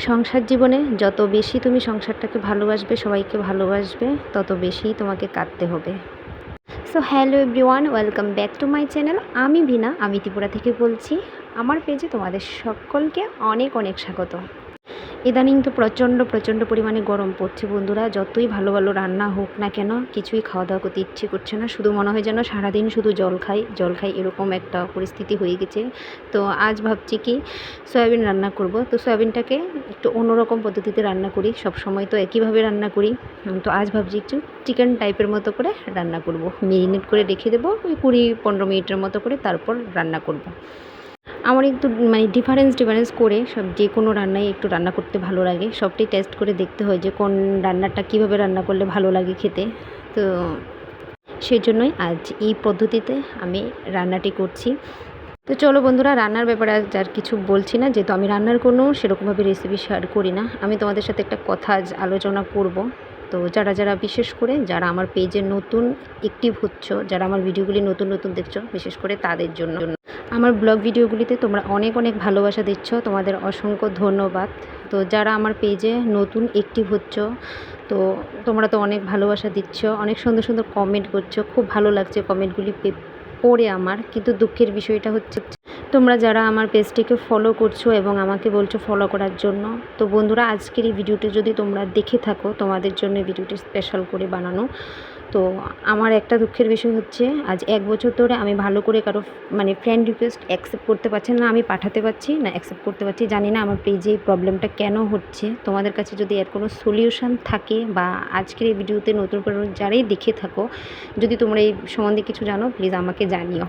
সংসার জীবনে যত বেশি তুমি সংসারটাকে ভালোবাসবে, সবাইকে ভালোবাসবে, তত বেশি তোমাকে কাঁদতে হবে। So hello everyone, welcome back to my channel. আমি ভিনা, আমি ত্রিপুরা থেকে বলছি। আমার পেজে তোমাদের সকলকে অনেক অনেক স্বাগত। ইদানিং তো প্রচণ্ড প্রচণ্ড পরিমাণে গরম পড়ছে বন্ধুরা। যতই ভালো ভালো রান্না হোক না কেন, কিছুই খাওয়া দাওয়া করতে ইচ্ছে করছে না। শুধু মনে হয় যেন সারাদিন শুধু জল খাই জল খাই, এরকম একটা পরিস্থিতি হয়ে গেছে। তো আজ ভাবছি কি সয়াবিন রান্না করব। তো সয়াবিনটাকে একটু অন্যরকম পদ্ধতিতে রান্না করি, সব সময় তো একইভাবে রান্না করি। তো আজ ভাবছি একটু চিকেন টাইপের মতো করে রান্না করব। মেরিনেট করে রেখে দেবো ওই 20-15 মিনিটের মতো করে, তারপর রান্না করব। আমার একটু ডিফারেন্স করে সব যে কোনো রান্নাই একটু রান্না করতে ভালো লাগে। সবটাই টেস্ট করে দেখতে হয় যে কোন রান্নাটা কীভাবে রান্না করলে ভালো লাগে খেতে। তো সেই জন্যই আজ এই পদ্ধতিতে আমি রান্নাটি করছি। তো চলো বন্ধুরা, রান্নার ব্যাপারে আজ আর কিছু বলছি না, যেহেতু আমি রান্নার কোনো সেরকমভাবে রেসিপি শেয়ার করি না। আমি তোমাদের সাথে একটা কথা আজ আলোচনা করব। তো যারা বিশেষ করে যারা আমার পেজে নতুন অ্যাক্টিভ হচ্ছ, যারা আমার ভিডিওগুলি নতুন নতুন দেখছো, বিশেষ করে তাদের জন্য আমার ব্লগ ভিডিওগুলিতে তোমরা অনেক অনেক ভালোবাসা দিচ্ছ, তোমাদের অসংখ্য ধন্যবাদ। তো যারা আমার পেজে নতুন অ্যাক্টিভ হচ্ছ, তো তোমরা তো অনেক ভালোবাসা দিচ্ছ, অনেক সুন্দর সুন্দর কমেন্ট করছো, খুব ভালো লাগছে কমেন্টগুলি পড়ে আমার। কিন্তু দুঃখের বিষয়টা হচ্ছে তোমরা যারা আমার পেজটিকে ফলো করছো এবং আমাকে বলছো ফলো করার জন্য, তো বন্ধুরা আজকের এই ভিডিওটি যদি তোমরা দেখে থাকো, তোমাদের জন্য ভিডিওটি স্পেশাল করে বানানো। তো আমার একটা দুঃখের বিষয় হচ্ছে আজ 1 বছর ধরে আমি ভালো করে কারো ফ্রেন্ড রিকোয়েস্ট অ্যাকসেপ্ট করতে পারছি না। আমি পাঠাতে পারছি না, অ্যাকসেপ্ট করতে পারছি। জানি না আমার পেজে এই প্রবলেমটা কেন হচ্ছে। তোমাদের কাছে যদি এর কোনো সলিউশন থাকে, বা আজকের এই ভিডিওতে নতুন করে যারাই দেখে থাকো, যদি তোমরা এই সম্বন্ধে কিছু জানো, প্লিজ আমাকে জানিও।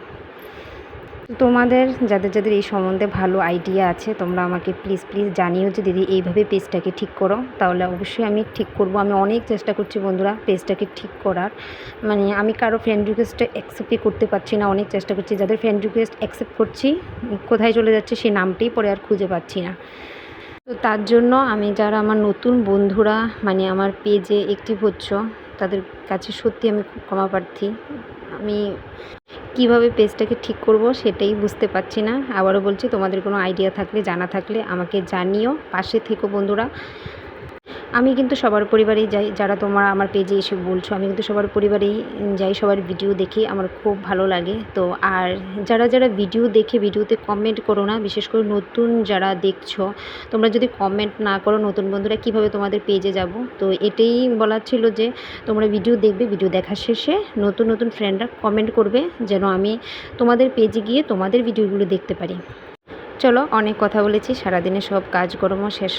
তোমাদের যাদের এই সম্বন্ধে ভালো আইডিয়া আছে, তোমরা আমাকে প্লিজ জানিও যে দিদি এইভাবে পেজটাকে ঠিক করো। তাহলে অবশ্যই আমি ঠিক করব। আমি অনেক চেষ্টা করছি বন্ধুরা পেজটাকে ঠিক করার। আমি কারো ফ্রেন্ড রিকোয়েস্টে অ্যাকসেপ্টই করতে পারছি না। অনেক চেষ্টা করছি, যাদের ফ্রেন্ড রিকোয়েস্ট অ্যাকসেপ্ট করছি কোথায় চলে যাচ্ছে সেই নামটাই পরে আর খুঁজে পাচ্ছি না। তো তার জন্য আমি যারা আমার নতুন বন্ধুরা আমার পেজে অ্যাক্টিভ হচ্ছ, তাদের কাছে সত্যি আমি খুব ক্ষমা প্রার্থী। আমি কিভাবে পেজটাকে ঠিক করব সেটাই বুঝতে পারছি না। আবারও বলছি, তোমাদের কোনো আইডিয়া থাকলে, জানা থাকলে আমাকে জানিও, পাশে থেকো বন্ধুরা। আমি কিন্তু সবার পরিবারেই যাই, যারা তোমরা আমার পেজে এসে বলছো, আমি কিন্তু সবার পরিবারেই যাই, সবার ভিডিও দেখি, আমার খুব ভালো লাগে। তো আর যারা ভিডিও দেখে ভিডিওতে কমেন্ট করো না, বিশেষ করে নতুন যারা দেখছো, তোমরা যদি কমেন্ট না করো, নতুন বন্ধুরা কিভাবে তোমাদের পেজে যাব। তো এটাই বলার ছিল যে তোমরা ভিডিও দেখবে, ভিডিও দেখার শেষে নতুন ফ্রেন্ডরা কমেন্ট করবে, যেন আমি তোমাদের পেজে গিয়ে তোমাদের ভিডিওগুলো দেখতে পারি। চলো, অনেক কথা বলেছি। সারাদিনে সব কাজকর্ম শেষ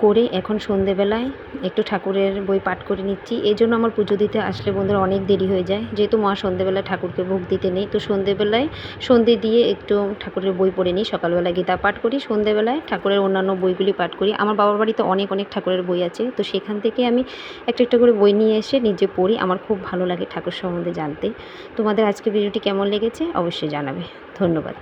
করে এখন সন্ধেবেলায় একটু ঠাকুরের বই পাঠ করে নিচ্ছি। এই জন্য আমার পুজো দিতে আসলে বন্ধুরা অনেক দেরি হয়ে যায়, যেহেতু মা সন্ধেবেলায় ঠাকুরকে ভোগ দিতে নেই। তো সন্ধেবেলায় সন্ধে দিয়ে একটু ঠাকুরের বই পড়ে নিই। সকালবেলায় গীতা পাঠ করি, সন্ধেবেলায় ঠাকুরের অন্যান্য বইগুলি পাঠ করি। আমার বাবার বাড়িতে অনেক ঠাকুরের বই আছে, তো সেখান থেকে আমি একটা করে বই নিয়ে এসে নিজে পড়ি। আমার খুব ভালো লাগে ঠাকুর সম্বন্ধে জানতে। তোমাদের আজকে ভিডিওটি কেমন লেগেছে অবশ্যই জানাবে। ধন্যবাদ।